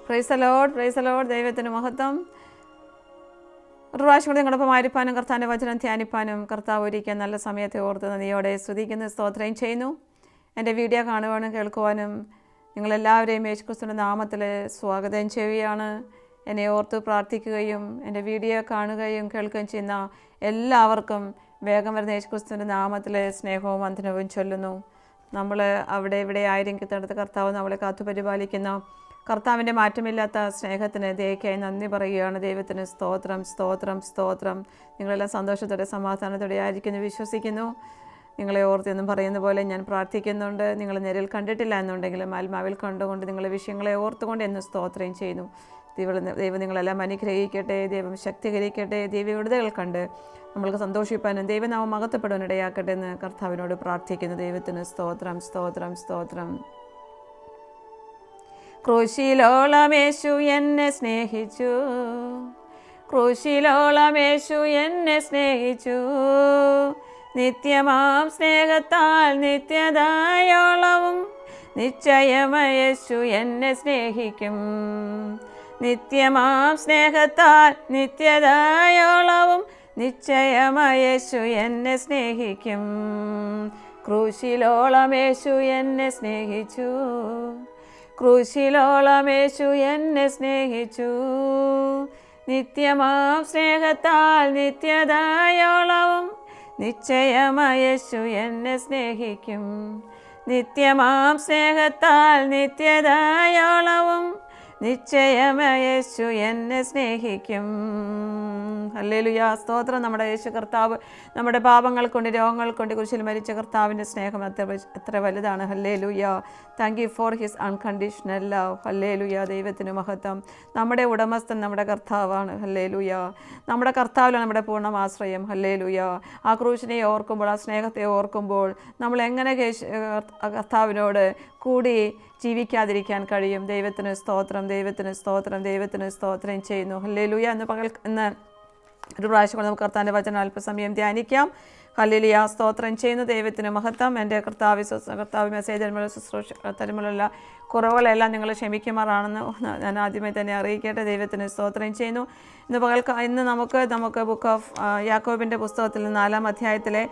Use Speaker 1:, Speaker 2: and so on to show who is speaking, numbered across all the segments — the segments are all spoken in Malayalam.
Speaker 1: Praise the Lord. ദൈവത്തിന് മഹത്വം. ഒരു പ്രാവശ്യം കൂടി നിങ്ങളൊപ്പം ആയിരിക്കാനും കർത്താവിൻ്റെ വചനം ധ്യാനിപ്പാനും കർത്താവ് ഒരിക്കൽ നല്ല സമയത്തെ ഓർത്ത് നന്ദിയോടെ സ്തുതിക്കുന്ന സ്തോത്രം ചെയ്യുന്നു. എൻ്റെ വീഡിയോ കാണുവാനും കേൾക്കുവാനും നിങ്ങളെല്ലാവരെയും യേശുക്രിസ്തുവിൻ്റെ നാമത്തിൽ സ്വാഗതം ചെയ്യുകയാണ്. എന്നെ ഓർത്ത് പ്രാർത്ഥിക്കുകയും എൻ്റെ വീഡിയോ കാണുകയും കേൾക്കുകയും ചെയ്യുന്ന എല്ലാവർക്കും വേഗം വരുന്ന യേശുക്രിസ്തുവിൻ്റെ നാമത്തിൽ സ്നേഹവും വന്ദനവും ചൊല്ലുന്നു. നമ്മൾ അവിടെ ഇവിടെ ആയിരിക്കുന്നിടത്ത് കർത്താവ് നമ്മളെ കാത്തുപരിപാലിക്കുന്ന കർത്താവിൻ്റെ മാറ്റമില്ലാത്ത സ്നേഹത്തിന് ദയക്കായി നന്ദി പറയുകയാണ്. ദൈവത്തിന് സ്തോത്രം, സ്തോത്രം, സ്തോത്രം. നിങ്ങളെല്ലാം സന്തോഷത്തോടെ സമാധാനത്തോടെ ആയിരിക്കുന്നു വിശ്വസിക്കുന്നു. നിങ്ങളെ ഓർത്തെന്നും പറയുന്ന പോലെ ഞാൻ പ്രാർത്ഥിക്കുന്നുണ്ട്. നിങ്ങൾ നേരിൽ കണ്ടിട്ടില്ല എന്നുണ്ടെങ്കിലും ആത്മാവിൽ കണ്ടുകൊണ്ട് നിങ്ങളെ വിഷയങ്ങളെ ഓർത്തുകൊണ്ട് എന്ന് സ്തോത്രം ചെയ്യുന്നു. ദൈവം നിങ്ങളെല്ലാം അനുഗ്രഹിക്കട്ടെ, ദൈവം ശക്തീകരിക്കട്ടെ, ദൈവവിടുതകൾ കണ്ട് നമ്മൾക്ക് സന്തോഷിപ്പാനും ദൈവനാമം മഹത്വപ്പെടാൻ ഇടയാക്കട്ടെ എന്ന് കർത്താവിനോട് പ്രാർത്ഥിക്കുന്നു. ദൈവത്തിന് സ്തോത്രം, സ്തോത്രം, സ്തോത്രം. ക്രൂശിലോളം യേശു എന്നെ സ്നേഹിച്ചു, ക്രൂശിലോളം യേശു എന്നെ സ്നേഹിച്ചു, നിത്യമാം സ്നേഹത്താൽ നിത്യതയോളവും നിശ്ചയമായി യേശു എന്നെ സ്നേഹിക്കും. നിത്യമാം സ്നേഹത്താൽ നിത്യതയോളവും നിശ്ചയമായി യേശു എന്നെ സ്നേഹിക്കും. ക്രൂശിലോളം യേശു എന്നെ സ്നേഹിച്ചു, ക്രൂശിലോളം യേശു എന്നെ സ്നേഹിച്ചു, നിത്യമാം സ്നേഹത്താൽ നിത്യതയോളവും നിശ്ചയമായി യേശു എന്നെ സ്നേഹിക്കും. നിത്യമാം സ്നേഹത്താൽ നിത്യതയോളവും നിശ്ചയമായി യേശു എന്നെ സ്നേഹിക്കും. ഹല്ലേലൂയ, സ്തോത്രം. നമ്മുടെ യേശു കർത്താവ് നമ്മുടെ പാപങ്ങൾ കൊണ്ട് രോഗങ്ങൾ കൊണ്ട് കുരിശിൽ മരിച്ച കർത്താവിൻ്റെ സ്നേഹം എത്ര വലുതാണ്. Hallelujah. Thank you for his unconditional love. Hallelujah, ദൈവത്തിന് മഹത്വം. നമ്മുടെ ഉടമസ്ഥൻ നമ്മുടെ കർത്താവാണ്. ഹല്ലേലൂയ. നമ്മുടെ കർത്താവിലാണ് നമ്മുടെ പൂർണ്ണമാശ്രയം. ഹല്ലേലൂയ. ആ ക്രൂശിനെ ഓർക്കുമ്പോൾ, ആ സ്നേഹത്തെ ഓർക്കുമ്പോൾ നമ്മൾ എങ്ങനെ കർത്താവിനോട് കൂടി ജീവിക്കാതിരിക്കാൻ കഴിയും. ദൈവത്തിന് സ്തോത്രം, ദൈവത്തിന് സ്തോത്രം, ദൈവത്തിന് സ്തോത്രം ചെയ്യുന്നു. ഹല്ലേലൂയ. ഇന്ന് ഒരു പ്രാവശ്യം നമുക്ക് കർത്താവിൻ്റെ വചനം അല്പസമയം ധ്യാനിക്കാം. ഹല്ലേലൂയ, സ്തോത്രം ചെയ്യുന്നു. ദൈവത്തിന് മഹത്വം. എൻ്റെ കർത്താവ് മെസ്സേജ് തരുമ്പോഴുള്ള കുറവുകളെല്ലാം നിങ്ങൾ ക്ഷമിക്കുമാറാണെന്ന് ഞാൻ ആദ്യമേ തന്നെ അറിയിക്കട്ടെ. ദൈവത്തിന് സ്തോത്രം ചെയ്യുന്നു. ഇന്ന് നമുക്ക് ബുക്ക് ഓഫ് യാക്കോബിൻ്റെ പുസ്തകത്തിൽ 4-ാം അധ്യായത്തിലെ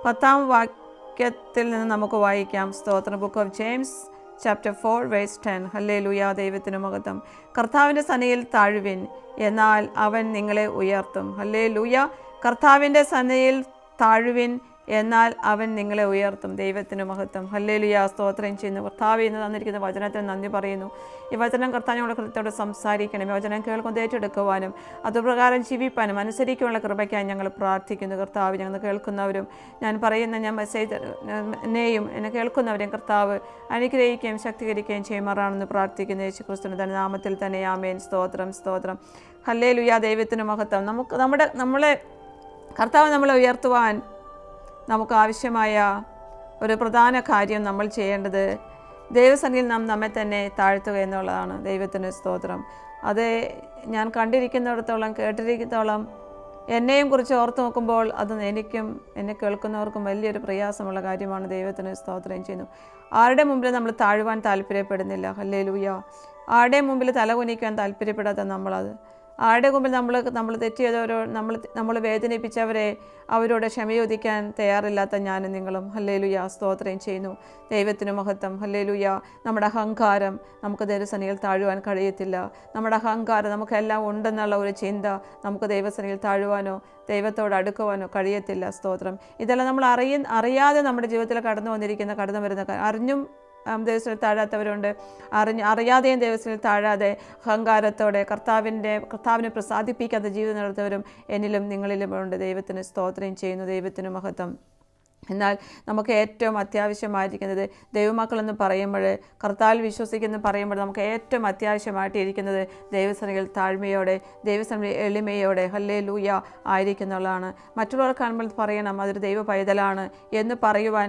Speaker 1: 10-ാം വാക്യത്തിൽ നിന്ന് നമുക്ക് വായിക്കാം. സ്തോത്രം. Book of James chapter 4 verse 10. Hallelujah, ദൈവത്തിന് മഹത്വം. കർത്താവിൻ്റെ സന്നിധിയിൽ താഴുവിൻ, എന്നാൽ അവൻ നിങ്ങളെ ഉയർത്തും. ഹല്ലേലൂയ. കർത്താവിൻ്റെ സന്നിധിയിൽ താഴുവിൻ, എന്നാൽ അവൻ നിങ്ങളെ ഉയർത്തും. ദൈവത്തിന് മഹത്വം. ഹല്ലേലൂയ, സ്തോത്രം ചെയ്യുന്നു. കർത്താവ് ഇന്ന് തന്നിരിക്കുന്ന വചനത്തിന് നന്ദി പറയുന്നു. ഈ വചനം കർത്താവ് ഞങ്ങളുടെ ഹൃദയത്തോട് സംസാരിക്കണം. ഈ വചനം കേൾക്കുന്ന ഏറ്റെടുക്കുവാനും അതുപ്രകാരം ജീവിപ്പാനും അനുസരിക്കുവാനുള്ള കൃപയ്ക്കായി ഞങ്ങൾ പ്രാർത്ഥിക്കുന്നു. കർത്താവ്, ഞങ്ങൾ കേൾക്കുന്നവരും ഞാൻ മെസ്സേജ് എന്നെയും എന്നെ കേൾക്കുന്നവരെയും കർത്താവ് അനുഗ്രഹിക്കുകയും ശക്തീകരിക്കുകയും ചെയ്യുമാറാണെന്ന് പ്രാർത്ഥിക്കുന്നു. യേശുക്രിസ്തുവിന്റെ നാമത്തിൽ തന്നെ ആമേൻ. സ്തോത്രം, സ്തോത്രം. ഹല്ലേലൂയ, ദൈവത്തിന് മഹത്വം. നമ്മളെ കർത്താവ് നമ്മളെ ഉയർത്തുവാൻ നമുക്ക് ആവശ്യമായ ഒരു പ്രധാന കാര്യം നമ്മൾ ചെയ്യേണ്ടത് ദൈവസന്നിധിയിൽ നമ്മെ തന്നെ താഴ്ത്തുക എന്നുള്ളതാണ്. ദൈവത്തിന് സ്തോത്രം. അത് ഞാൻ കണ്ടിരിക്കുന്നിടത്തോളം കേട്ടിരിക്കുന്നിടത്തോളം എന്നെയും കുറിച്ച് ഓർത്ത് നോക്കുമ്പോൾ അത് എനിക്കും എന്നെ കേൾക്കുന്നവർക്കും വലിയൊരു പ്രയാസമുള്ള കാര്യമാണ്. ദൈവത്തിന് സ്തോത്രം ചെയ്യുന്നു. ആരുടെ മുമ്പിൽ നമ്മൾ താഴുവാൻ താല്പര്യപ്പെടുന്നില്ല. ഹല്ലേലൂയ. ആരുടെ മുമ്പിൽ തലകുനിക്കാൻ താല്പര്യപ്പെടാത്ത നമ്മളത്, ആരുടെ മുമ്പിൽ നമ്മൾ തെറ്റിയതോരോ നമ്മൾ വേദനിപ്പിച്ചവരെ അവരോട് ക്ഷമയോദിക്കാൻ തയ്യാറില്ലാത്ത ഞാനും നിങ്ങളും. ഹല്ലേലൂയ, സ്തോത്രം ചെയ്യുന്നു. ദൈവത്തിന് മഹത്വം. ഹല്ലേലൂയ. നമ്മുടെ അഹങ്കാരം നമുക്ക് ദൈവസന്നിധിയിൽ താഴുവാൻ കഴിയത്തില്ല. നമ്മുടെ അഹങ്കാരം നമുക്കെല്ലാം ഉണ്ടെന്നുള്ള ഒരു ചിന്ത നമുക്ക് ദൈവസന്നിധിയിൽ താഴുവാനോ ദൈവത്തോട് അടുക്കുവാനോ കഴിയത്തില്ല. സ്തോത്രം. ഇതെല്ലാം നമ്മൾ അറിയാതെ നമ്മുടെ ജീവിതത്തിൽ കടന്നു വരുന്ന അറിഞ്ഞും ദൈവത്തിൽ താഴാത്തവരുണ്ട്, അറിയാതെയും ദൈവത്തിൽ താഴാതെ അഹങ്കാരത്തോടെ കർത്താവിനെ പ്രസാദിപ്പിക്കാത്ത ജീവിതം നടത്തുന്നവരും എന്നിലും നിങ്ങളിലും ഉണ്ട്. ദൈവത്തിന് സ്തോത്രം ചെയ്യുന്നു. ദൈവത്തിന് മഹത്വം. എന്നാൽ നമുക്ക് ഏറ്റവും അത്യാവശ്യമായിരിക്കുന്നത് ദൈവമക്കളെന്ന് പറയുമ്പോൾ, കർത്താവിൽ വിശ്വസിക്കുന്നു പറയുമ്പോൾ നമുക്ക് ഏറ്റവും അത്യാവശ്യമായിട്ടിരിക്കുന്നത് ദൈവസന്നിധിയിൽ താഴ്മയോടെ, ദൈവസന്നിധിയിൽ എളിമയോടെ ഹല്ലേലൂയ ആയിരിക്കുന്നുള്ളതാണ്. മറ്റുള്ളവർ കാണുമ്പോൾ പറയണം അതൊരു ദൈവ പൈതലാണ് എന്ന് പറയുവാൻ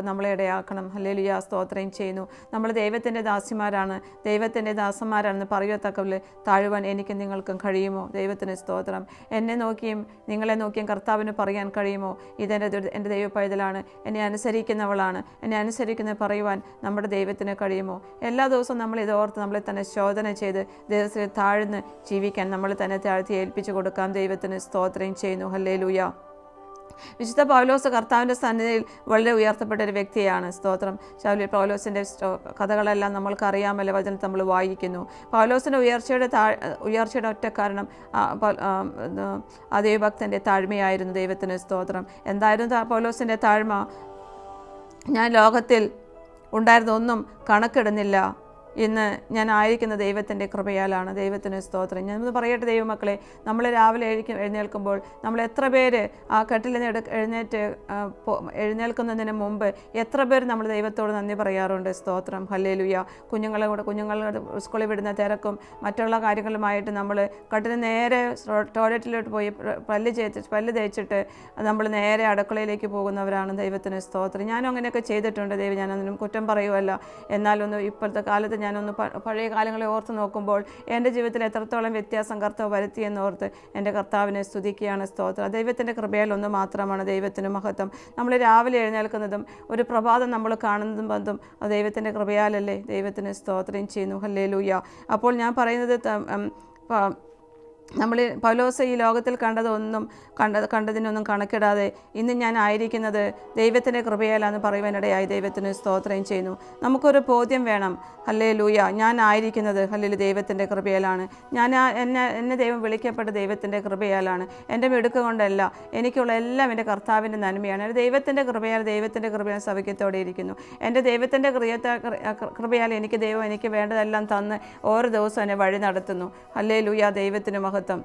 Speaker 1: നമ്മളെ ഇടയാക്കണം. ഹല്ലേലൂയ, സ്തോത്രം ചെയ്യുന്നു. നമ്മൾ ദൈവത്തിൻ്റെ ദാസിമാരാണ്, ദൈവത്തിൻ്റെ ദാസന്മാരാണെന്ന് പറയത്തക്കവൽ താഴുവാൻ എനിക്കും നിങ്ങൾക്കും കഴിയുമോ? ദൈവത്തിന് സ്തോത്രം. എന്നെ നോക്കിയും നിങ്ങളെ നോക്കിയും കർത്താവിന് പറയാൻ കഴിയുമോ എൻ്റെ ദൈവ പൈതൽ പൈതലാണ്, എന്നെ അനുസരിക്കുന്നവളാണ്, എന്നെ അനുസരിക്കുന്നത് പറയുവാൻ നമ്മുടെ ദൈവത്തിന് കഴിയുമോ? എല്ലാ ദിവസവും നമ്മൾ ഇതോർത്ത് നമ്മളെ തന്നെ ശോധന ചെയ്ത് ദൈവത്തിൽ താഴ്ന്ന് ജീവിക്കാൻ നമ്മൾ തന്നെ താഴ്ത്തി ഏൽപ്പിച്ചു കൊടുക്കാം. ദൈവത്തിന് സ്തോത്രം ചെയ്യുന്നു. ഹല്ലേലൂയ. വിശുദ്ധ പൗലോസ് കർത്താവിൻ്റെ സന്നിധിയിൽ വളരെ ഉയർത്തപ്പെട്ട ഒരു വ്യക്തിയാണ്. സ്തോത്രം. പൗലോസിൻ്റെ കഥകളെല്ലാം നമ്മൾക്കറിയാമല്ലോ, വചനത്തിൽ നമ്മൾ വായിക്കുന്നു. പൗലോസിൻ്റെ ഉയർച്ചയുടെ ഒറ്റ കാരണം ആ ദൈവഭക്തൻ്റെ താഴ്മയായിരുന്നു. ദൈവത്തിന് സ്തോത്രം. എന്തായിരുന്നു പൗലോസിൻ്റെ താഴ്മ? ഞാൻ ലോകത്തിൽ ഉണ്ടായിരുന്ന ഒന്നും കണക്കിടുന്നില്ല, ഇന്ന് ഞാൻ ആയിരിക്കുന്ന ദൈവത്തിൻ്റെ കൃപയാലാണ്. ദൈവത്തിന് സ്തോത്രം. ഞാനൊന്ന് പറയട്ടെ ദൈവമക്കളെ, നമ്മൾ രാവിലെ എഴുന്നേൽക്കുമ്പോൾ നമ്മൾ എത്ര പേര് ആ കട്ടിൽ നിന്ന് എഴുന്നേൽക്കുന്നതിന് മുമ്പ് എത്ര പേര് നമ്മൾ ദൈവത്തോട് നന്ദി പറയാറുണ്ട്. സ്തോത്രം. ഹല്ലേലൂയ. കുഞ്ഞുങ്ങളെ സ്കൂളിൽ വിടുന്ന തിരക്കും മറ്റുള്ള കാര്യങ്ങളുമായിട്ട് നമ്മൾ കട്ടിൽ നേരെ ടോയ്ലറ്റിലോട്ട് പോയി പല്ല് തേച്ചിട്ട് നമ്മൾ നേരെ അടുക്കളയിലേക്ക് പോകുന്നവരാണ്. ദൈവത്തിന് സ്തോത്രം. ഞാനും അങ്ങനെയൊക്കെ ചെയ്തിട്ടുണ്ട്. ഞാനൊന്നും കുറ്റം പറയുമല്ല. എന്നാലൊന്നും ഇപ്പോഴത്തെ കാലത്ത് ഞാനൊന്ന് പഴയ കാലങ്ങളെ ഓർത്ത് നോക്കുമ്പോൾ എൻ്റെ ജീവിതത്തിൽ എത്രത്തോളം വ്യത്യാസം കർത്താവ് വരുത്തിയെന്നോർത്ത് എൻ്റെ കർത്താവിനെ സ്തുതിക്കുകയാണ്. സ്തോത്രം. ദൈവത്തിൻ്റെ കൃപയിൽ ഒന്ന് മാത്രമാണ്. ദൈവത്തിന് മഹത്വം. നമ്മൾ രാവിലെ എഴുന്നേൽക്കുന്നതും ഒരു പ്രഭാതം നമ്മൾ കാണുന്നതും ബന്ധം അത് ദൈവത്തിൻ്റെ കൃപയാലല്ലേ. ദൈവത്തിന് സ്തോത്രം ചെയ്യുന്നു. ഹല്ലേലൂയ. അപ്പോൾ ഞാൻ പറയുന്നത് നമ്മൾ പൗലോസ് ഈ ലോകത്തിൽ കണ്ടതിനൊന്നും കണക്കിടാതെ ഇന്ന് ഞാൻ ആയിരിക്കുന്നത് ദൈവത്തിൻ്റെ കൃപയാലാന്ന് പറയുവാനിടയായി. ദൈവത്തിന് സ്തോത്രം ചെയ്യുന്നു. നമുക്കൊരു ബോധ്യം വേണം. ഹല്ലേലൂയ. ഞാൻ ആയിരിക്കുന്നത് ദൈവത്തിൻ്റെ കൃപയാലാണ്. എന്നെ ദൈവം വിളിക്കപ്പെട്ട ദൈവത്തിൻ്റെ കൃപയാലാണ്. എൻ്റെ മിടുക്ക് കൊണ്ടല്ല, എനിക്കുള്ള എല്ലാം എൻ്റെ കർത്താവിൻ്റെ നന്മയാണ്. ദൈവത്തിൻ്റെ കൃപയാൽ സൗഖ്യത്തോടെ ഇരിക്കുന്നു. എൻ്റെ ദൈവത്തിൻ്റെ കൃപയാൽ എനിക്ക് വേണ്ടതെല്ലാം തന്ന് ഓരോ ദിവസവും എന്നെ വഴി നടത്തുന്നു. ഹല്ലേലൂയ. ദൈവത്തിന് മഹത്വം.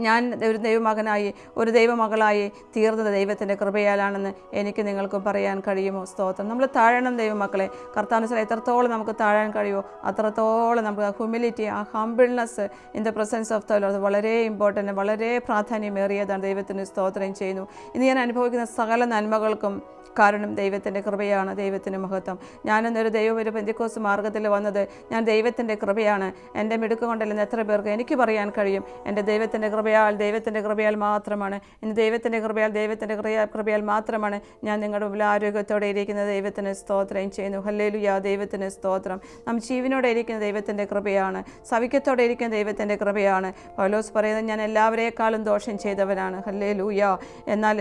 Speaker 1: ഞാൻ ഒരു ദൈവമകനായി ഒരു ദൈവമകളായി തീർന്നത് ദൈവത്തിൻ്റെ കൃപയാലാണെന്ന് എനിക്ക് നിങ്ങൾക്കും പറയാൻ കഴിയുമോ? സ്തോത്രം. നമ്മൾ താഴണം ദൈവമക്കളെ. കർത്താവിന് എത്രത്തോളം നമുക്ക് താഴാൻ കഴിയുമോ അത്രത്തോളം നമുക്ക് ഹ്യൂമിലിറ്റി, ആ humbleness in the presence of the Lord വളരെ ഇമ്പോർട്ടൻ്റ്, വളരെ പ്രാധാന്യമേറിയതാണ്. ദൈവത്തിന് സ്തോത്രം ചെയ്യുന്നു. ഇന്ന് ഞാൻ അനുഭവിക്കുന്ന സകല നന്മകൾക്കും കാരണം ദൈവത്തിൻ്റെ കൃപയാണ്. ദൈവത്തിന് മഹത്വം. ഞാനെന്നൊരു ഒരു പെന്തിക്കോസ് മാർഗ്ഗത്തിൽ വന്നത് ഞാൻ ദൈവത്തിൻ്റെ കൃപയാണ്. എൻ്റെ മിടുക്ക് കൊണ്ടല്ലെന്ന് എത്ര പേർക്ക് എനിക്ക് പറയാൻ കഴിയും. എൻ്റെ ദൈവത്തിൻ്റെ കൃപയാൽ മാത്രമാണ്. ഇന്ന് ദൈവത്തിൻ്റെ കൃപയാൽ മാത്രമാണ് ഞാൻ നിങ്ങളുടെ മുമ്പിൽ ആരോഗ്യത്തോടെ ഇരിക്കുന്നത്. ദൈവത്തിന് സ്തോത്രം ചെയ്യുന്നു. ഹല്ലേലൂയ. ദൈവത്തിന് സ്തോത്രം. നാം ജീവനോടെ ഇരിക്കുന്ന ദൈവത്തിൻ്റെ കൃപയാണ്. സൗഖ്യത്തോടെ ഇരിക്കുന്ന ദൈവത്തിൻ്റെ കൃപയാണ്. പൗലോസ് പറയുന്നത് ഞാൻ എല്ലാവരേക്കാളും ദോഷം ചെയ്തവനാണ്. ഹല്ലേലൂയ. എന്നാൽ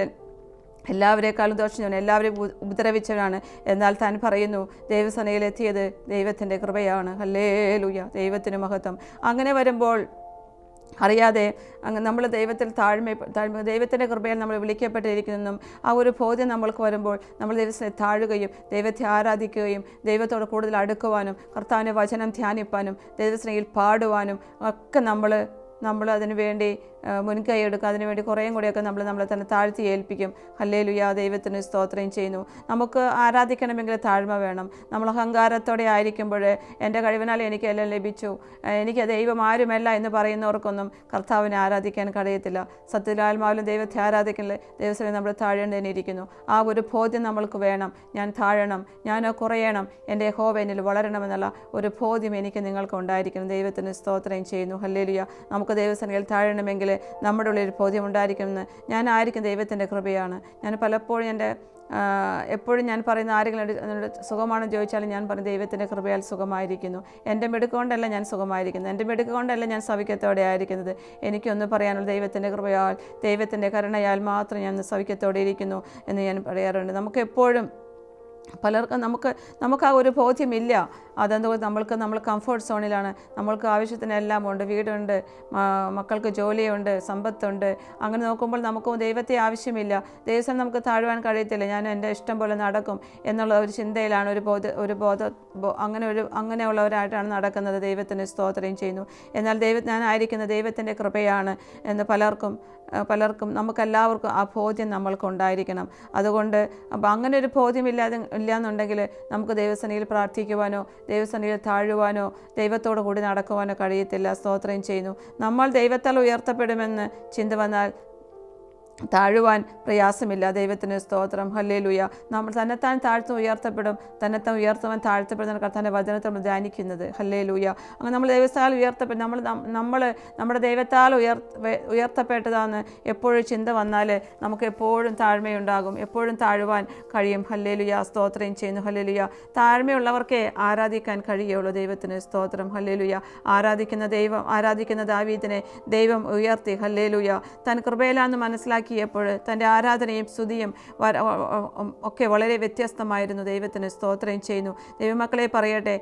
Speaker 1: എല്ലാവരേക്കാളും ദോഷം, എല്ലാവരെയും ഉപദ്രവിച്ചവനാണ്. എന്നാൽ താൻ പറയുന്നു ദൈവസനയിലെത്തിയത് ദൈവത്തിൻ്റെ കൃപയാണ്. ഹല്ലേലൂയ. ദൈവത്തിന് മഹത്വം. അങ്ങനെ വരുമ്പോൾ അറിയാതെ നമ്മൾ ദൈവത്തിൽ ദൈവത്തിൻ്റെ കൃപയിൽ നമ്മൾ വിളിക്കപ്പെട്ടിരിക്കുന്നതെന്നും ആ ഒരു ബോധ്യം നമ്മൾക്ക് വരുമ്പോൾ നമ്മൾ ദൈവത്തെ താഴുകയും ദൈവത്തെ ആരാധിക്കുകയും ദൈവത്തോട് കൂടുതൽ അടുക്കുവാനും കർത്താവിൻ്റെ വചനം ധ്യാനിപ്പാനും ദൈവസ്നേഹിയിൽ പാടുവാനും ഒക്കെ നമ്മൾ അതിനു വേണ്ടി മുൻകൈ എടുക്കുക. അതിനുവേണ്ടി കുറേയും കൂടിയൊക്കെ നമ്മളെ തന്നെ താഴ്ത്തി ഏൽപ്പിക്കും. ഹല്ലേലൂയ. ദൈവത്തിന് സ്തോത്രം ചെയ്യുന്നു. നമുക്ക് ആരാധിക്കണമെങ്കിൽ താഴ്മ വേണം. നമ്മൾ അഹങ്കാരത്തോടെ ആയിരിക്കുമ്പോൾ എൻ്റെ കഴിവിനാൽ എനിക്കെല്ലാം ലഭിച്ചു, എനിക്ക് ദൈവം ആരുമല്ല എന്ന് പറയുന്നവർക്കൊന്നും കർത്താവിനെ ആരാധിക്കാൻ കഴിയത്തില്ല. സത്യത്തിലാത്മാവിലും ദൈവത്തെ ആരാധിക്കൽ ദൈവസഭ നമ്മൾ താഴേണ്ടതിനിരിക്കുന്നു. ആ ഒരു ബോധ്യം നമ്മൾക്ക് വേണം. ഞാൻ താഴണം, ഞാൻ കുറയണം, എൻ്റെ യഹോവ എന്നിൽ വളരണമെന്നുള്ള ഒരു ബോധ്യം എനിക്ക് നിങ്ങൾക്ക് ഉണ്ടായിരിക്കണം. ദൈവത്തിന് സ്തോത്രം ചെയ്യുന്നു. ഹല്ലേലൂയ. നമുക്ക് ദൈവസഭയിൽ താഴണമെങ്കിൽ നമ്മുടെ ഉള്ളിൽ ഒരു ബോധ്യം ഉണ്ടായിരിക്കുമെന്ന് ഞാൻ ആയിരിക്കും ദൈവത്തിൻ്റെ കൃപയാണ്. ഞാൻ പലപ്പോഴും എപ്പോഴും ഞാൻ പറയുന്ന ആരെങ്കിലും എന്നോട് സുഖമാണെന്ന് ചോദിച്ചാലും ഞാൻ പറയും ദൈവത്തിൻ്റെ കൃപയാൽ സുഖമായിരിക്കുന്നു. എൻ്റെ മിടുക്ക് കൊണ്ടല്ല ഞാൻ സുഖമായിരിക്കുന്നത്, എൻ്റെ മിടുക്ക് കൊണ്ടല്ല ഞാൻ സൗഖ്യത്തോടെ ആയിരിക്കുന്നത്. എനിക്കൊന്ന് പറയാനുള്ള ദൈവത്തിൻ്റെ കൃപയാൽ, ദൈവത്തിൻ്റെ കരുണയാൽ മാത്രം ഞാൻ സൗഖ്യത്തോടെ ഇരിക്കുന്നു എന്ന് ഞാൻ പറയാറുണ്ട്. നമുക്കെപ്പോഴും പലർക്കും നമുക്ക് ആ ഒരു ബോധ്യമില്ല. അതെന്തുകൊണ്ട് നമ്മൾ കംഫർട്ട് സോണിലാണ്. നമ്മൾക്ക് ആവശ്യത്തിനെല്ലാം ഉണ്ട്, വീടുണ്ട്, മക്കൾക്ക് ജോലിയുണ്ട്, സമ്പത്തുണ്ട്. അങ്ങനെ നോക്കുമ്പോൾ നമുക്ക് ദൈവത്തെ ആവശ്യമില്ല. ദൈവം നമുക്ക് താഴുവാൻ കഴിയത്തില്ല, ഞാൻ എൻ്റെ ഇഷ്ടം പോലെ നടക്കും എന്നുള്ള ഒരു ചിന്തയിലാണ്, അങ്ങനെയുള്ളവരായിട്ടാണ് നടക്കുന്നത്. ദൈവത്തിന് സ്തോത്രം ചെയ്യുന്നു. എന്നാൽ ഞാൻ ആയിരിക്കുന്ന ദൈവത്തിൻ്റെ കൃപയാണ് എന്ന് പലർക്കും നമുക്കെല്ലാവർക്കും ആ ബോധ്യം നമ്മൾക്കുണ്ടായിരിക്കണം. അതുകൊണ്ട് അങ്ങനെ ഒരു ബോധ്യം ഇല്ലാന്നുണ്ടെങ്കിൽ നമുക്ക് ദൈവസന്നിധിയിൽ പ്രാർത്ഥിക്കുവാനോ ദൈവസന്നിധിയിൽ താഴുവാനോ ദൈവത്തോടു കൂടി നടക്കുവാനോ കഴിയത്തില്ല. സ്തോത്രം ചെയ്യുന്നു. നമ്മൾ ദൈവത്താൽ ഉയർത്തപ്പെടുമെന്ന് ചിന്ത വന്നാൽ താഴുവാൻ പ്രയാസമില്ല. ദൈവത്തിന് സ്തോത്രം. ഹല്ലേലൂയ. നമ്മൾ തന്നെത്താൻ താഴ്ത്തും ഉയർത്തപ്പെടും, തന്നെത്താൻ ഉയർത്തുവാൻ താഴ്ത്തപ്പെടുന്ന കർത്താവിൻ്റെ വചനത്തിൽ നമ്മൾ ധ്യാനിക്കുന്നത്. ഹല്ലേലൂയ. അങ്ങനെ നമ്മൾ ദൈവത്താൽ ഉയർത്തപ്പെടും, നമ്മൾ നമ്മുടെ ദൈവത്താൽ ഉയർത്തപ്പെട്ടതാണെന്ന് എപ്പോഴും ചിന്ത വന്നാൽ നമുക്ക് എപ്പോഴും താഴ്മയുണ്ടാകും, എപ്പോഴും താഴുവാൻ കഴിയും. ഹല്ലേലൂയ. സ്തോത്രം ചെയ്യുന്നു. ഹല്ലേലൂയ. താഴ്മയുള്ളവർക്കേ ആരാധിക്കാൻ കഴിയുള്ളൂ. ദൈവത്തിന് സ്തോത്രം. ഹല്ലേലൂയ. ആരാധിക്കുന്ന ദാവീദിനെ ദൈവം ഉയർത്തി. ഹല്ലേലൂയ. താൻ കൃപയിലാണെന്ന് മനസ്സിലാക്കിയപ്പോൾ തൻ്റെ ആരാധനയും സ്തുതിയും ഒക്കെ വളരെ വ്യത്യസ്തമായിരുന്നു. ദൈവത്തിന് സ്തോത്രം ചെയ്യുന്നു. ദൈവമക്കളെ പറയട്ടെ,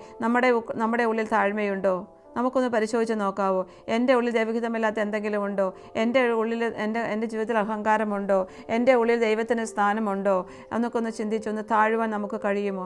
Speaker 1: നമ്മുടെ ഉള്ളിൽ താഴ്മയുണ്ടോ? നമുക്കൊന്ന് പരിശോധിച്ച് നോക്കാവോ? എൻ്റെ ഉള്ളിൽ ദൈവഹിതമില്ലാത്ത എന്തെങ്കിലും ഉണ്ടോ? എൻ്റെ ഉള്ളിൽ എൻ്റെ ജീവിതത്തിൽ അഹങ്കാരമുണ്ടോ? എൻ്റെ ഉള്ളിൽ ദൈവത്തിന് സ്ഥാനമുണ്ടോ? എന്നൊക്കെ ഒന്ന് ചിന്തിച്ചൊന്ന് താഴുവാൻ നമുക്ക് കഴിയുമോ?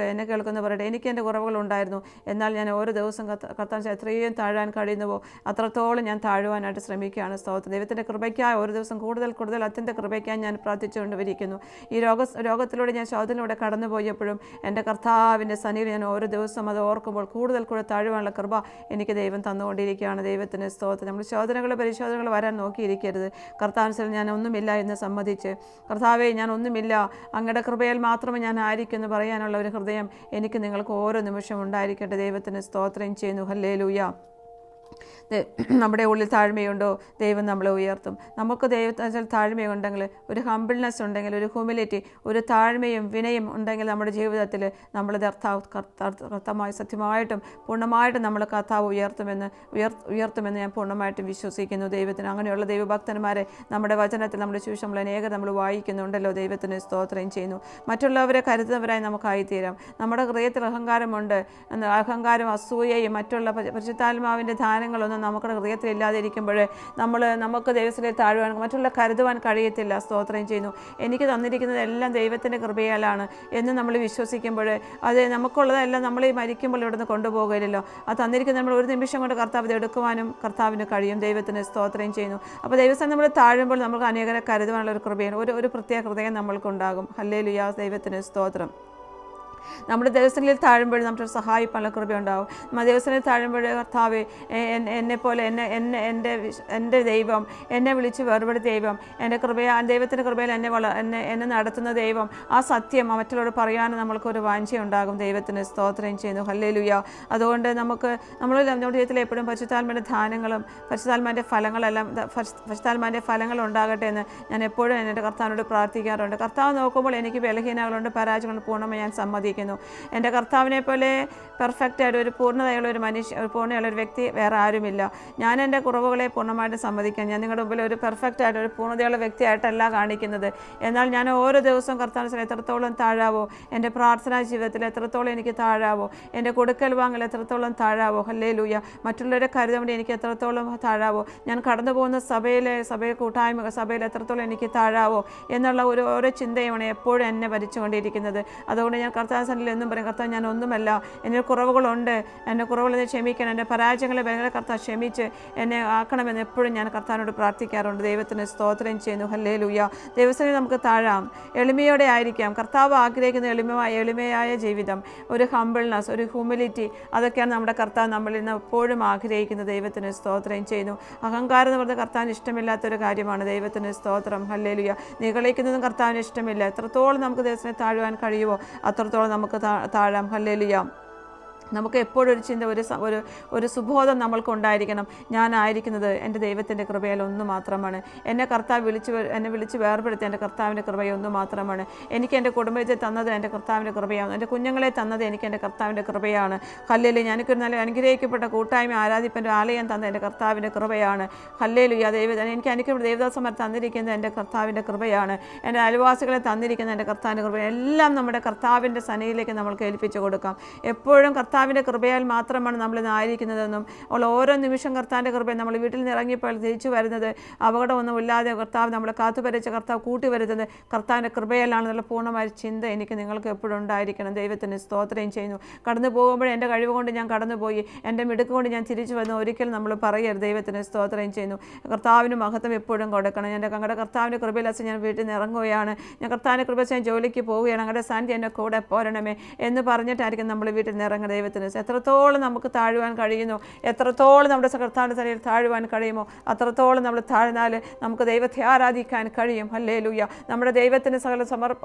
Speaker 1: എന്നെ കേൾക്കുന്ന പറയട്ടെ, എനിക്ക് എൻ്റെ കുറവുകളുണ്ടായിരുന്നു, എന്നാൽ ഞാൻ ഓരോ ദിവസം കർത്താൻ എത്രയും താഴാൻ കഴിയുന്നുവോ അത്രത്തോളം ഞാൻ താഴുവാനായിട്ട് ശ്രമിക്കുകയാണ്. സ്തോത്രം. ദൈവത്തിൻ്റെ കൃപയ്ക്കായി ഓരോ ദിവസം കൂടുതൽ അത്യന്ത കൃപയ്ക്കായി ഞാൻ പ്രാർത്ഥിച്ചുകൊണ്ടിരിക്കുന്നു. ഈ രോഗത്തിലൂടെ ഞാൻ ശോധനയിലൂടെ കടന്നുപോയപ്പോഴും എൻ്റെ കർത്താവിൻ്റെ സന്നിധിയിൽ ഞാൻ ഓരോ ദിവസം അത് ഓർക്കുമ്പോൾ കൂടുതൽ താഴുവാനുള്ള കൃപ എനിക്ക് ദൈവം തന്നുകൊണ്ടിരിക്കുകയാണ്. ദൈവത്തിന് സ്തോത്രം. നമ്മൾ പരിശോധനകൾ വരാൻ നോക്കിയിരിക്കരുത്. കർത്താവിൽ ഞാൻ ഒന്നുമില്ല എന്ന് സമ്മതിച്ച്, കർത്താവേ ഞാൻ ഒന്നുമില്ല, അങ്ങയുടെ കൃപയിൽ മാത്രമേ ഞാൻ ആയിരിക്കും എന്ന് പറയാനുള്ള ഒരു ഹൃദയം എനിക്ക് നിങ്ങൾക്ക് ഓരോ നിമിഷം ഉണ്ടായിരിക്കട്ടെ. ദൈവത്തിന് സ്തോത്രം ചെയ്യുന്നു. ഹല്ലേലൂയ. നമ്മുടെ ഉള്ളിൽ താഴ്മയുണ്ടോ? ദൈവം നമ്മളെ ഉയർത്തും. നമുക്ക് ദൈവത്തിൽ താഴ്മയുണ്ടെങ്കിൽ, ഒരു ഹംബിൾനെസ് ഉണ്ടെങ്കിൽ, ഒരു ഹ്യൂമിലിറ്റി, ഒരു താഴ്മയും വിനയം ഉണ്ടെങ്കിൽ നമ്മുടെ ജീവിതത്തിൽ നമ്മൾ കർത്താവ് സത്യമായിട്ടും പൂർണ്ണമായിട്ടും നമ്മൾ കർത്താവ് ഉയർത്തുമെന്ന് ഞാൻ പൂർണ്ണമായിട്ടും വിശ്വസിക്കുന്നു. ദൈവത്തിന് അങ്ങനെയുള്ള ദൈവഭക്തന്മാരെ നമ്മുടെ വചനത്തിൽ, നമ്മുടെ ശുശ്രൂഷ അനേകം നമ്മൾ വായിക്കുന്നുണ്ടല്ലോ. ദൈവത്തിന് സ്തോത്രം ചെയ്യുന്നു. മറ്റുള്ളവരെ കരുതുന്നവരായി നമുക്കായിത്തീരാം. നമ്മുടെ ഹൃദയത്തിൽ അഹങ്കാരം, അസൂയയും മറ്റുള്ള പരിശുദ്ധാത്മാവിൻ്റെ ദാനങ്ങളൊന്നും നമ്മുടെ ഹൃദയത്തിൽ ഇല്ലാതിരിക്കുമ്പോൾ നമുക്ക് ദൈവത്തിലെ താഴുവാൻ, മറ്റുള്ള കരുതുവാൻ കഴിയത്തില്ല. സ്തോത്രം ചെയ്യുന്നു. എനിക്ക് തന്നിരിക്കുന്നത് എല്ലാം ദൈവത്തിൻ്റെ കൃപയാലാണ് എന്ന് നമ്മൾ വിശ്വസിക്കുമ്പോൾ അത് നമുക്കുള്ളതെല്ലാം നമ്മൾ ഈ മരിക്കുമ്പോൾ ഇവിടുന്ന് കൊണ്ടുപോകില്ലല്ലോ. അത് തന്നിരിക്കുന്ന നമ്മൾ ഒരു നിമിഷം കൊണ്ട് കർത്താവ് എടുക്കുവാനും കർത്താവിന് കഴിയും. ദൈവത്തിന് സ്തോത്രം ചെയ്യുന്നു. അപ്പോൾ ദൈവസ്ഥാനം നമ്മൾ താഴുമ്പോൾ നമുക്ക് അനേകരെ കരുതുവാനുള്ള ഒരു കൃപയാണ്, ഒരു പ്രത്യേക ഹൃദയം നമ്മൾക്കുണ്ടാകും. ഹല്ലേലൂയ. ദൈവത്തിന് സ്തോത്രം. നമ്മുടെ ദിവസങ്ങളിൽ താഴുമ്പോൾ നമ്മുടെ സഹായിപ്പാനുള്ള കൃപയുണ്ടാവും. നമ്മുടെ ദിവസങ്ങളിൽ താഴുമ്പോൾ കർത്താവേ, എന്നെപ്പോലെ എൻ്റെ ദൈവം, എന്നെ വിളിച്ച് വേർപെടുത്തിയ ദൈവം, ദൈവത്തിൻ്റെ കൃപയിൽ എന്നെ നടത്തുന്ന ദൈവം, ആ സത്യം മറ്റുള്ളവരോട് പറയാനും നമ്മൾക്കൊരു വാഞ്ചയുണ്ടാകും. ദൈവത്തിന് സ്തോത്രം ചെയ്യുന്നു. ഹല്ലേലൂയ. അതുകൊണ്ട് നമ്മുടെ ജീവിതത്തിൽ എപ്പോഴും പരിശുദ്ധാത്മാവിൻ്റെ ദാനങ്ങളും പരിശുദ്ധാത്മാവിൻ്റെ ഫലങ്ങൾ ഉണ്ടാകട്ടെ എന്ന് ഞാൻ എപ്പോഴും എൻ്റെ കർത്താവിനോട് പ്രാർത്ഥിക്കാറുണ്ട്. കർത്താവ് നോക്കുമ്പോൾ എനിക്ക് ബലഹീനതകളുണ്ട്, പരാജയങ്ങൾ പൂർണ്ണമായി ഞാൻ സമ്മതിക്കുന്നു. എൻ്റെ കർത്താവിനെ പോലെ പെർഫെക്റ്റായിട്ട് ഒരു പൂർണ്ണതയുള്ള പൂർണ്ണതയുള്ള ഒരു വ്യക്തി വേറെ ആരുമില്ല. ഞാൻ എൻ്റെ കുറവുകളെ പൂർണ്ണമായിട്ട് സമ്മതിക്കാം. ഞാൻ നിങ്ങളുടെ മുമ്പിൽ ഒരു പെർഫെക്റ്റായിട്ട് ഒരു പൂർണ്ണതയുള്ള വ്യക്തിയായിട്ടല്ല കാണിക്കുന്നത്. എന്നാൽ ഞാൻ ഓരോ ദിവസവും കർത്താവിന് എത്രത്തോളം താഴാവോ, എൻ്റെ പ്രാർത്ഥനാ ജീവിതത്തിൽ എത്രത്തോളം എനിക്ക് താഴാവോ, എൻ്റെ കൊടുക്കൽ വാങ്ങൽ എത്രത്തോളം താഴാവോ, ഹല്ലേലൂയ, മറ്റുള്ളവരെ കരുതുകൊണ്ട് എനിക്ക് എത്രത്തോളം താഴാവോ, ഞാൻ കടന്നു പോകുന്ന സഭയിൽ എത്രത്തോളം എനിക്ക് താഴാവോ എന്നുള്ള ഓരോ ചിന്തയുമാണ് എപ്പോഴും എന്നെ ഭരിച്ചുകൊണ്ടിരിക്കുന്നത്. അതുകൊണ്ട് ഞാൻ കർത്താവ് എന്നും പറയും, കർത്താവ് ഞാൻ ഒന്നുമല്ല, എൻ്റെ കുറവുകളുണ്ട്, എൻ്റെ കുറവുകളെ ക്ഷമിക്കണം, എൻ്റെ പരാജയങ്ങളെ വേഗം കർത്താവ് ക്ഷമിച്ച് എന്നെ ആക്കണമെന്ന് എപ്പോഴും ഞാൻ കർത്താവിനോട് പ്രാർത്ഥിക്കാറുണ്ട്. ദൈവത്തിന് സ്തോത്രം ചെയ്യുന്നു. ഹല്ലേലൂയ. ദൈവത്തിന് നമുക്ക് താഴാം, എളിമയോടെ ആയിരിക്കാം. കർത്താവ് ആഗ്രഹിക്കുന്ന എളിമയായ ജീവിതം, ഒരു ഹംബിൾനെസ്, ഒരു ഹ്യൂമിലിറ്റി, അതൊക്കെയാണ് നമ്മുടെ കർത്താവ് നമ്മളിൽ നിന്ന് എപ്പോഴും ആഗ്രഹിക്കുന്നത്. ദൈവത്തിന് സ്തോത്രം ചെയ്യുന്നു. അഹങ്കാരം എന്ന് പറഞ്ഞാൽ കർത്താവിന് ഇഷ്ടമില്ലാത്തൊരു കാര്യമാണ്. ദൈവത്തിന് സ്തോത്രം. ഹല്ലേലൂയ. നിഗളിക്കുന്നതും കർത്താവിന് ഇഷ്ടമില്ല. എത്രത്തോളം നമുക്ക് ദൈവത്തിനെ താഴുവാൻ കഴിയുമോ അത്രത്തോളം നമുക്ക് താഴാം. ഹല്ലേലൂയ. നമുക്ക് എപ്പോഴും ഒരു ചിന്ത, ഒരു സുബോധം നമ്മൾക്കുണ്ടായിരിക്കണം. ഞാനായിരിക്കുന്നത് എൻ്റെ ദൈവത്തിൻ്റെ കൃപയിൽ ഒന്ന് മാത്രമാണ്. എന്നെ കർത്താവ് വിളിച്ച് വേർപെടുത്തി എൻ്റെ കർത്താവിൻ്റെ കൃപയൊന്നു മാത്രമാണ്. എനിക്ക് എൻ്റെ കുടുംബത്തെ തന്നത് എൻ്റെ കർത്താവിൻ്റെ കൃപയാണ്. എൻ്റെ കുഞ്ഞുങ്ങളെ തന്നത് എനിക്ക് എൻ്റെ കർത്താവിൻ്റെ കൃപയാണ്. ഹല്ലേലൂയ. എനിക്കൊരു നല്ല അനുഗ്രഹിക്കപ്പെട്ട കൂട്ടായ്മ ആരാധിപ്പൻ്റെ ആലയം തന്നത് എൻ്റെ കർത്താവിൻ്റെ കൃപയാണ്. ഹല്ലേലൂയ. എനിക്ക് ദേവദാസന്മാർ തന്നിരിക്കുന്നത് എൻ്റെ കർത്താവിൻ്റെ കൃപയാണ്. എൻ്റെ അയൽവാസികളെ തന്നിരിക്കുന്നത് എൻ്റെ കർത്താവിൻ്റെ കൃപയാണ്. എല്ലാം നമ്മുടെ കർത്താവിൻ്റെ സന്നിധിയിലേക്ക് നമ്മൾക്ക് ഏൽപ്പിച്ചു കൊടുക്കാം. എപ്പോഴും കർത്താവിൻ്റെ കൃപയാൽ മാത്രമാണ് നമ്മളിന്ന് ആയിരിക്കുന്നതെന്നും ഓരോ നിമിഷം കർത്താവിൻ്റെ കൃപ നമ്മൾ വീട്ടിൽ നിന്ന് ഇറങ്ങിയപ്പോൾ തിരിച്ചു വരുന്നത് അപകടമൊന്നുമില്ലാതെ കർത്താവ് നമ്മളെ കാത്തുപരിച്ച് കർത്താവ് കൂട്ടി വരുന്നത് കർത്താവിൻ്റെ കൃപയാലാണെന്നുള്ള പൂർണ്ണമായ ചിന്ത എനിക്ക് നിങ്ങൾക്ക് എപ്പോഴും ഉണ്ടായിരിക്കണം. ദൈവത്തിന് സ്തോത്രം ചെയ്യുന്നു. കടന്നു പോകുമ്പോൾ എൻ്റെ കഴിവ് കൊണ്ട് ഞാൻ കടന്നുപോയി, എൻ്റെ മിടുക്ക് കൊണ്ട് ഞാൻ തിരിച്ചു വന്നു ഒരിക്കലും നമ്മൾ പറയരുത്. ദൈവത്തിന് സ്തോത്രം ചെയ്യുന്നു. കർത്താവിന് മഹത്വം എപ്പോഴും കൊടുക്കണം. ഞങ്ങളുടെ കർത്താവിൻ്റെ കൃപയിലസ് ഞാൻ വീട്ടിൽ നിന്ന് ഇറങ്ങുകയാണ്, ഞാൻ കർത്താവിൻ്റെ കൃപ ഞാൻ ജോലിക്ക് പോവുകയാണ്, ഞങ്ങളുടെ സാന്നിധ്യം എൻ്റെ കൂടെ പോരണമേ എന്ന് പറഞ്ഞിട്ടായിരിക്കും നമ്മൾ വീട്ടിൽ നിന്ന് ഇറങ്ങുന്നത്. ദൈവത്തിന്. എത്രത്തോളം നമുക്ക് താഴുവാൻ കഴിയുന്നു, എത്രത്തോളം നമ്മുടെ കർത്താവിൻ്റെ സന്നിധിയിൽ താഴുവാൻ കഴിയുമോ അത്രത്തോളം നമ്മൾ താഴ്ന്നാൽ നമുക്ക് ദൈവത്തെ ആരാധിക്കാൻ കഴിയും. ഹല്ലേലൂയ. നമ്മുടെ ദൈവത്തിന് സകല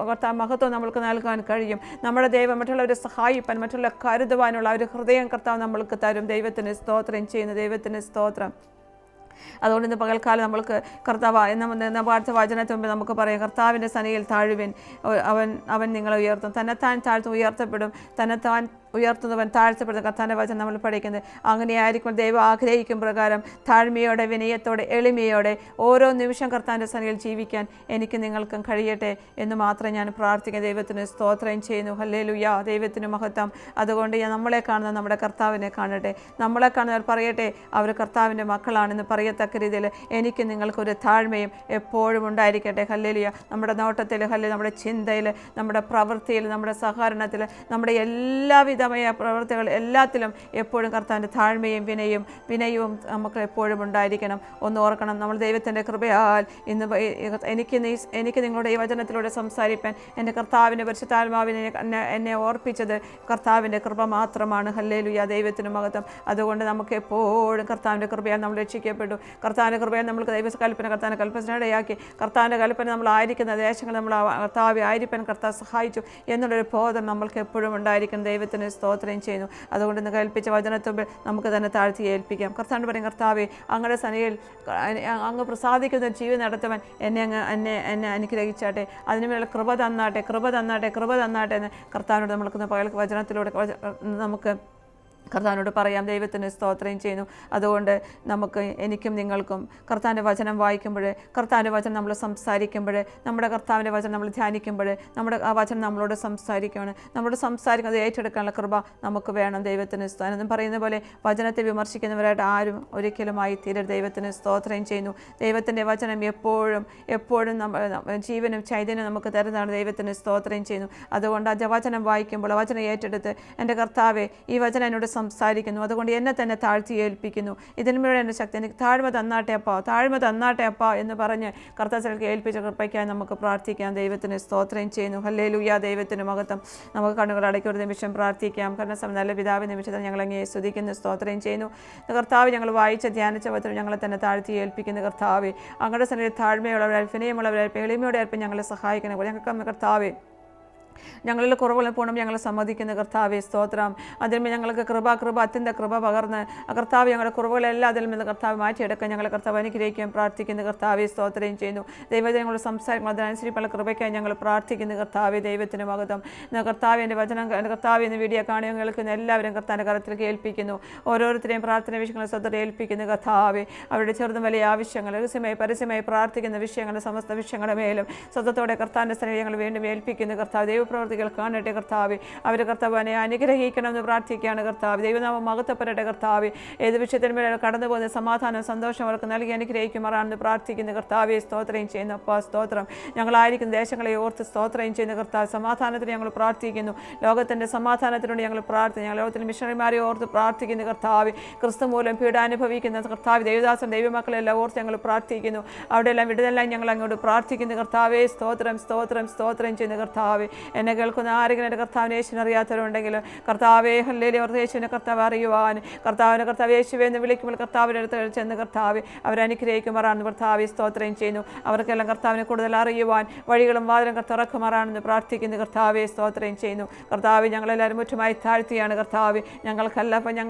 Speaker 1: മഹത്വം നമുക്ക് നൽകാൻ കഴിയും. നമ്മുടെ ദൈവം മറ്റുള്ളവരെ സഹായിപ്പാൻ, മറ്റുള്ള കരുതുവാനുള്ള ഒരു ഹൃദയം കർത്താവ് നമ്മൾക്ക് തരും. ദൈവത്തിന് സ്തോത്രം ചെയ്യുന്നു. ദൈവത്തിന് സ്തോത്രം. അതുകൊണ്ട് ഇന്ന് പകൽക്കാലം നമ്മൾക്ക് കർത്താവ് എന്ന വാഴ്ത്ത വചനത്തിന് മുമ്പ് നമുക്ക് പറയാം, കർത്താവിൻ്റെ സന്നിധിയിൽ താഴുവിൻ, അവൻ നിങ്ങളെ ഉയർത്തും. തന്നെത്താൻ താഴ്ത്തും ഉയർത്തപ്പെടും, തന്നെത്താൻ ഉയർത്തുന്നവൻ താഴ്ത്തപ്പെടുന്ന കർത്താവിൻ്റെ വചനം നമ്മൾ പഠിക്കുന്നത്. അങ്ങനെയായിരിക്കും ദൈവം ആഗ്രഹിക്കും പ്രകാരം താഴ്മയോടെ, വിനയത്തോടെ, എളിമയോടെ ഓരോ നിമിഷം കർത്താവിൻ്റെ സന്നിധിയിൽ ജീവിക്കാൻ എനിക്ക് നിങ്ങൾക്കും കഴിയട്ടെ എന്ന് മാത്രം ഞാൻ പ്രാർത്ഥിക്കുന്ന ദൈവത്തിന് സ്തോത്രം ചെയ്യുന്നു. ഹല്ലേലൂയ. ദൈവത്തിന് മഹത്വം. അതുകൊണ്ട് നമ്മളെ കാണുന്ന നമ്മുടെ കർത്താവിനെ കാണട്ടെ. നമ്മളെ കാണുന്നവർ പറയട്ടെ അവർ കർത്താവിൻ്റെ മക്കളാണെന്ന് പറയത്തക്ക രീതിയിൽ എനിക്ക് നിങ്ങൾക്കൊരു താഴ്മയും എപ്പോഴും ഉണ്ടായിരിക്കട്ടെ. ഹല്ലേലൂയ. നമ്മുടെ നോട്ടത്തിൽ, നമ്മുടെ ചിന്തയിൽ, നമ്മുടെ പ്രവൃത്തിയിൽ, നമ്മുടെ സഹകരണത്തിൽ, നമ്മുടെ എല്ലാവിധ പ്രവൃത്തികൾ എല്ലാത്തിലും എപ്പോഴും കർത്താവിൻ്റെ താഴ്മയും വിനയവും നമുക്ക് എപ്പോഴും ഉണ്ടായിരിക്കണം. ഒന്ന് ഓർക്കണം, നമ്മൾ ദൈവത്തിൻ്റെ കൃപയാൽ ഇന്ന് എനിക്ക് നിങ്ങളുടെ ഈ വചനത്തിലൂടെ സംസാരിപ്പാൻ എൻ്റെ കർത്താവിൻ്റെ പരിശുദ്ധാത്മാവിനെ എന്നെ ഓർപ്പിച്ചത് കർത്താവിൻ്റെ കൃപ മാത്രമാണ്. ഹല്ലേലൂയ. ദൈവത്തിന് മഹത്വം. അതുകൊണ്ട് നമുക്ക് എപ്പോഴും കർത്താവിൻ്റെ കൃപയാൽ നമ്മൾ രക്ഷിക്കപ്പെട്ടു. കർത്താവിൻ്റെ കൃപയാൽ നമ്മൾക്ക് കർത്താവിൻ്റെ കൽപ്പനയിടയാക്കി. കർത്താവിൻ്റെ കൽപ്പന നമ്മളായിരിക്കുന്ന ദേശങ്ങൾ നമ്മൾ കർത്താവ് ആയിരിക്കാൻ കർത്താവ് സഹായിച്ചു എന്നുള്ളൊരു ബോധം നമ്മൾക്ക് എപ്പോഴും ഉണ്ടായിരിക്കണം. ദൈവത്തിന് സ്തോത്രം ചെയ്യുന്നു. അതുകൊണ്ട് ഇന്ന് കൽപ്പിച്ച വചനത്തുമ്പിൽ നമുക്ക് തന്നെ താഴ്ത്തി ഏൽപ്പിക്കാം. കർത്താവിന് പറയും, കർത്താവേ അങ്ങയുടെ സന്നിധിയിൽ അങ്ങ് പ്രസാദിക്കുന്ന ജീവിതം നടത്തുവാൻ എന്നെ അനുഗ്രഹിച്ചാട്ടെ, അതിനുമേൽ കൃപ തന്നാട്ടെ എന്ന് കർത്താവിനോട് നമ്മൾക്ക് പകൽ വചനത്തിലൂടെ നമുക്ക് കർത്താവിനോട് പറയാം. ദൈവത്തിന് സ്തോത്രം ചെയ്യുന്നു. അതുകൊണ്ട് നമുക്ക് എനിക്കും നിങ്ങൾക്കും കർത്താവിൻ്റെ വചനം വായിക്കുമ്പോൾ, കർത്താവിൻ്റെ വചനം നമ്മൾ സംസാരിക്കുമ്പോൾ, നമ്മുടെ കർത്താവിൻ്റെ വചനം നമ്മൾ ധ്യാനിക്കുമ്പോൾ, നമ്മുടെ ആ വചനം നമ്മളോട് സംസാരിക്കുകയാണ്. നമ്മളോട് സംസാരിക്കുന്നത് ഏറ്റെടുക്കാനുള്ള കൃപ നമുക്ക് വേണം. ദൈവത്തിന് സ്തോത്രം എന്നും പറയുന്ന പോലെ വചനത്തെ വിമർശിക്കുന്നവരായിട്ട് ആരും ഒരിക്കലുമായി തീരരുത്. ദൈവത്തിന് സ്തോത്രം ചെയ്യുന്നു. ദൈവത്തിൻ്റെ വചനം എപ്പോഴും ജീവനും ചൈതന്യം നമുക്ക് തരുന്നതാണ്. ദൈവത്തിന് സ്തോത്രം ചെയ്യുന്നു. അതുകൊണ്ട് ആ വചനം വായിക്കുമ്പോൾ വചനം ഏറ്റെടുത്ത് എൻ്റെ കർത്താവേ ഈ വചനം എന്നോട് സംസാരിക്കുന്നു, അതുകൊണ്ട് എന്നെ തന്നെ താഴ്ത്തി ഏൽപ്പിക്കുന്നു, ഇതിന്മേൽ എൻ്റെ ശക്തി എനിക്ക് താഴ്മ തന്നാട്ടെ അപ്പാ എന്ന് പറഞ്ഞ് കർത്താവിലേക്ക് ഏൽപ്പിച്ച കൃപയ്ക്കായി നമുക്ക് പ്രാർത്ഥിക്കാം. ദൈവത്തിന് സ്തോത്രം ചെയ്യുന്നു. ഹല്ലേലൂയ. ദൈവത്തിന് മഹത്വം. നമുക്ക് കണ്ണുകൾ അടയ്ക്കി ഒരു നിമിഷം പ്രാർത്ഥിക്കാം. കാരണം നല്ല പിതാവ് നിമിഷത്തിൽ ഞങ്ങൾ അങ്ങേ സ്തുതിക്കുന്നു, സ്തോത്രം ചെയ്യുന്നു. കർത്താവ് ഞങ്ങൾ വായിച്ച ധ്യാനിച്ച വചനം ഞങ്ങളെ തന്നെ താഴ്ത്തി ഏൽപ്പിക്കുന്നു. കർത്താവേ അങ്ങയുടെ സന്നിധിയിൽ താഴ്മയുള്ളവരായി, വിനയമുള്ളവരായി, എളിമയോടെ ആയിരിക്കും ഞങ്ങളെ സഹായിക്കണം. ഞങ്ങൾക്ക് കർത്താവേ ഞങ്ങളിൽ കുറവുകൾ പൂർണ്ണം ഞങ്ങൾ സമ്മതിക്കുന്ന കർത്താവേ സ്തോത്രം. അതിന്മേൽ ഞങ്ങൾക്ക് കൃപ അത്യന്ത കൃപ പകർന്ന് കർത്താവ് ഞങ്ങളുടെ കുറവുകളെല്ലാം അതിൽ നിന്ന് കർത്താവ് മാറ്റിയെടുക്കാൻ ഞങ്ങളെ കർത്താവ് അനുഗ്രഹിക്കാൻ പ്രാർത്ഥിക്കുന്ന കർത്താവേ സ്തോത്രം ചെയ്യുന്നു. ദൈവത്തെ ഞങ്ങൾ സംസാരിക്കണം, അതിനനുസരിച്ചുള്ള കൃപയ്ക്കായി ഞങ്ങൾ പ്രാർത്ഥിക്കുന്ന കർത്താവേ. ദൈവത്തിന് മഹത്വം. കർത്താവ് എൻ്റെ വചനം കർത്താവ് എന്ന വീഡിയോ കാണുകയും കേൾക്കുന്ന എല്ലാവരും കർത്താവിൻ്റെ കരത്തിലേക്ക് ഏൽപ്പിക്കുന്നു. ഓരോരുത്തരെയും പ്രാർത്ഥന വിഷയങ്ങളെ ശ്രദ്ധ ഏൽപ്പിക്കുന്ന കർത്താവേ. അവരുടെ ചെറുതും വലിയ ആവശ്യങ്ങൾ പരസ്യമായി പ്രാർത്ഥിക്കുന്ന വിഷയങ്ങളുടെ സമസ്ത വിഷയങ്ങളുടെ മേലും സ്വതത്തോടെ കർത്താവിൻ്റെ സ്ഥലം ഞങ്ങൾ വീണ്ടും ഏൽപ്പിക്കുന്ന കർത്താവ്. പ്രവർത്തികൾ കാണട്ടെ കർത്താവേ. അവർ കർത്താവിനെ അനുഗ്രഹിക്കണമെന്ന് പ്രാർത്ഥിക്കുകയാണ് കർത്താവ്. ദൈവനാമം മഹത്വപ്പെടട്ടെ കർത്താവേ. ഏത് വിഷയത്തിന്മേൽ കടന്നു പോകുന്ന സമാധാനം സന്തോഷം അവർക്ക് നൽകി അനുഗ്രഹിക്കുമാറാണെന്ന് പ്രാർത്ഥിക്കുന്ന കർത്താവെ സ്തോത്രം ചെയ്യുന്ന അപ്പാ സ്തോത്രം. ഞങ്ങളായിരിക്കുന്ന ദേശങ്ങളെ ഓർത്ത് സ്തോത്രം ചെയ്യുന്ന കർത്താവ്. സമാധാനത്തിന് ഞങ്ങൾ പ്രാർത്ഥിക്കുന്നു. ലോകത്തിൻ്റെ സമാധാനത്തിനോട് ഞങ്ങൾ പ്രാർത്ഥിക്കുന്നു. ഞങ്ങൾ ലോകത്തിൻ്റെ മിഷണറിമാരെ ഓർത്ത് പ്രാർത്ഥിക്കുന്ന കർത്താവ്. ക്രിസ്തു മൂലം പീഡാനുഭവിക്കുന്ന കർത്താവ്, ദേവദാസൻ ദൈവമക്കളെല്ലാം ഓർത്ത് ഞങ്ങൾ പ്രാർത്ഥിക്കുന്നു. അവിടെയെല്ലാം വിടുതലെല്ലാം ഞങ്ങൾ അങ്ങോട്ട് പ്രാർത്ഥിക്കുന്ന കർത്താവെ സ്തോത്രം ചെയ്യുന്ന കർത്താവ്. എന്നെ കേൾക്കുന്ന ആരെങ്കിലും എൻ്റെ കർത്താവിനെ യേശുവിനെ അറിയാത്തവരുണ്ടെങ്കിൽ കർത്താവേ ഹല്ലേലൂയ ഓർത്ത് യേശുവിനെ കർത്താവ് അറിയുവാൻ കർത്താവ് യേശുവെ എന്ന് വിളിക്കുമ്പോൾ കർത്താവിൻ്റെ അടുത്ത് ചെന്ന് കർത്താവ് അവരനുഗ്രഹിക്കുമാറാണെന്ന് കർത്താവെ സ്തോത്രം ചെയ്യുന്നു. അവർക്കെല്ലാം കർത്താവിനെ കൂടുതൽ അറിയുവാൻ വഴികളും വാതിലും തുറക്കുമാറാണെന്ന് പ്രാർത്ഥിക്കുന്നു കർത്താവെ സ്തോത്രം ചെയ്യുന്നു. കർത്താവ് ഞങ്ങളെല്ലാവരും മുറ്റുമായി താഴ്ത്തിയാണ് കർത്താവ്. ഞങ്ങൾക്ക്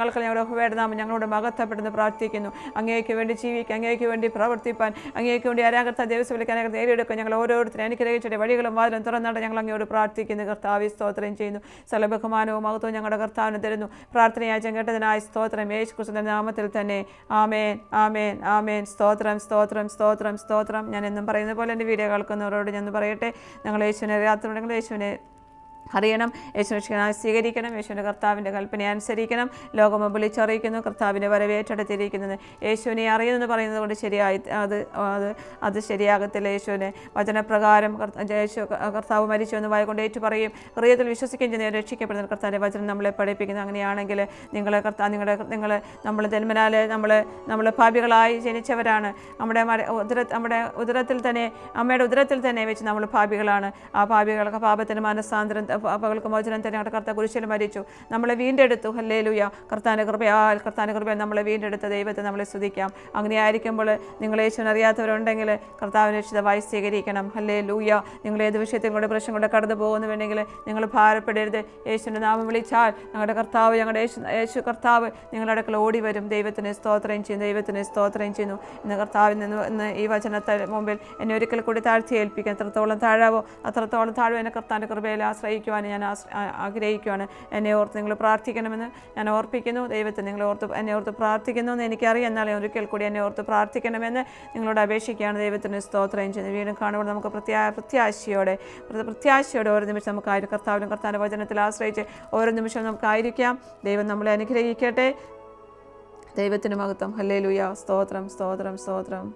Speaker 1: ഞങ്ങളുടെ വേടനാമം ഞങ്ങളോട് മഹത്വപ്പെടുന്നു പ്രാർത്ഥിക്കുന്നു. അങ്ങേക്ക് വേണ്ടി ജീവിക്കാൻ, അങ്ങേക്ക് വേണ്ടി പ്രവർത്തിപ്പാൻ, അങ്ങേക്ക് വേണ്ടി ആരാകർത്ത ദിവസം വിളിക്കാൻ നേടിയെടുക്കാൻ ഞങ്ങൾ ഓരോരുത്തരും അനുഗ്രഹിച്ചിട്ട് വഴികളും വാതിലും തുറന്നാട്ട് ഞങ്ങൾ അങ്ങോട്ട് പ്രാർത്ഥിക്കുന്നു കർത്താവെ സ്തോത്രം ചെയ്യുന്നു. സകലബഹുമാനവും മഹത്വവും ഞങ്ങളുടെ കർത്താവിന് തരുന്നു. പ്രാർത്ഥനയായി കേട്ടതിനായി സ്തോത്രം. യേശു ക്രിസ്തുവിന്റെ നാമത്തിൽ തന്നെ ആമേൻ ആമേൻ ആമേൻ. സ്തോത്രം. ഞാൻ എന്നും പറയുന്ന പോലെ എൻ്റെ വീഡിയോ കേൾക്കുന്നവരോട് ഞാൻ പറയട്ടെ, ഞങ്ങൾ യേശുവിനെ അറിയാത്തവരുണ്ടെങ്കിൽ യേശുവിനെ അറിയണം, യേശുവിനെ സ്വീകരിക്കണം, യേശുവിൻ്റെ കർത്താവിൻ്റെ കൽപ്പനയെ അനുസരിക്കണം. ലോകം വിളിച്ചറിയിക്കുന്നു, കർത്താവിൻ്റെ വരവ് ഏറ്റെടുത്തിരിക്കുന്നത്. യേശുവിനെ അറിയുമെന്ന് പറയുന്നത് കൊണ്ട് ശരിയായി അത് ശരിയാകത്തില്ല. യേശുവിനെ വചനപ്രകാരം കർത്താവ് മരിച്ചു എന്ന് വായിക്കൊണ്ട് ഏറ്റു പറയും, ഹൃദയത്തിൽ വിശ്വസിക്കുകയും ചെയ്യുന്ന രക്ഷിക്കപ്പെടുന്ന കർത്താവിൻ്റെ വചനം നമ്മളെ പഠിപ്പിക്കുന്നു. അങ്ങനെയാണെങ്കിൽ നമ്മൾ ജന്മനാല് നമ്മൾ പാപികളായി ജനിച്ചവരാണ്. നമ്മുടെ ഉദരത്തിൽ തന്നെ, അമ്മയുടെ ഉദരത്തിൽ തന്നെ വെച്ച് നമ്മൾ പാപികളാണ്. ആ പാപികൾക്ക് പാപത്തിന് മനസ്സാന്തരം പകൾക്ക് മോചനം തന്നെ ഞങ്ങളുടെ കർത്താവ് കുരിശിൽ മരിച്ചു, നമ്മളെ വീണ്ടെടുത്തു. ഹല്ലേലൂയ. കർത്താവിൻ്റെ കൃപയാൽ നമ്മളെ വീണ്ടെടുത്ത ദൈവത്തെ നമ്മളെ സ്തുതിക്കാം. അങ്ങനെ ആയിരിക്കുമ്പോൾ നിങ്ങൾ യേശുവിനെ അറിയാത്തവരുണ്ടെങ്കിൽ കർത്താവിനെ രക്ഷിതാവായി സ്വീകരിക്കണം. ഹല്ലേലൂയ. നിങ്ങൾ ഏത് വിഷയത്തിലൂടെ പ്രശ്നങ്ങളുടെ കടന്നു പോകുന്നുവെങ്കിൽ നിങ്ങൾ ഭാരപ്പെടരുത്. യേശുവിൻ്റെ നാമം വിളിച്ചാൽ ഞങ്ങളുടെ കർത്താവ്, ഞങ്ങളുടെ യേശു കർത്താവ് നിങ്ങളുടെ അടുക്കൽ ഓടി വരും. ദൈവത്തിന് സ്തോത്രം ചെയ്യുന്നു, ദൈവത്തിന് സ്തോത്രം ചെയ്യുന്നു. ഇന്ന് കർത്താവിൽ നിന്ന് ഈ വചനത്തിന് മുമ്പിൽ എന്നെ ഒരിക്കൽ കൂടി താഴ്ത്തി ഏൽപ്പിക്കാൻ എത്രത്തോളം താഴാവോ അത്രത്തോളം താഴും. എന്നെ കർത്താവിൻ്റെ കൃപയിൽ ആശ്രയിക്കുവാൻ ഞാൻ ആഗ്രഹിക്കുകയാണ്. എന്നെ ഓർത്ത് നിങ്ങൾ പ്രാർത്ഥിക്കണമെന്ന് ഞാൻ ഓർപ്പിക്കുന്നു. ദൈവത്തെ എന്നെ ഓർത്ത് പ്രാർത്ഥിക്കുന്നു എന്ന് എനിക്കറിയാം. എന്നാലും ഒരിക്കൽ കൂടി എന്നെ ഓർത്ത് പ്രാർത്ഥിക്കണമെന്ന് നിങ്ങളോട് അപേക്ഷിക്കുകയാണ്. ദൈവത്തിന് സ്തോത്രം ചെയ്യുന്നത്. വീണ്ടും കാണുമ്പോൾ നമുക്ക് പ്രത്യാശയോടെ ഓരോ നിമിഷം നമുക്കായിരിക്കും കർത്താവിൻ്റെ വചനത്തിൽ ആശ്രയിച്ച് ഓരോ നിമിഷവും നമുക്കായിരിക്കാം. ദൈവം നമ്മളെ അനുഗ്രഹിക്കട്ടെ. ദൈവത്തിന് മഹത്വം. ഹല്ലേലൂയ. സ്തോത്രം, സ്തോത്രം, സ്തോത്രം.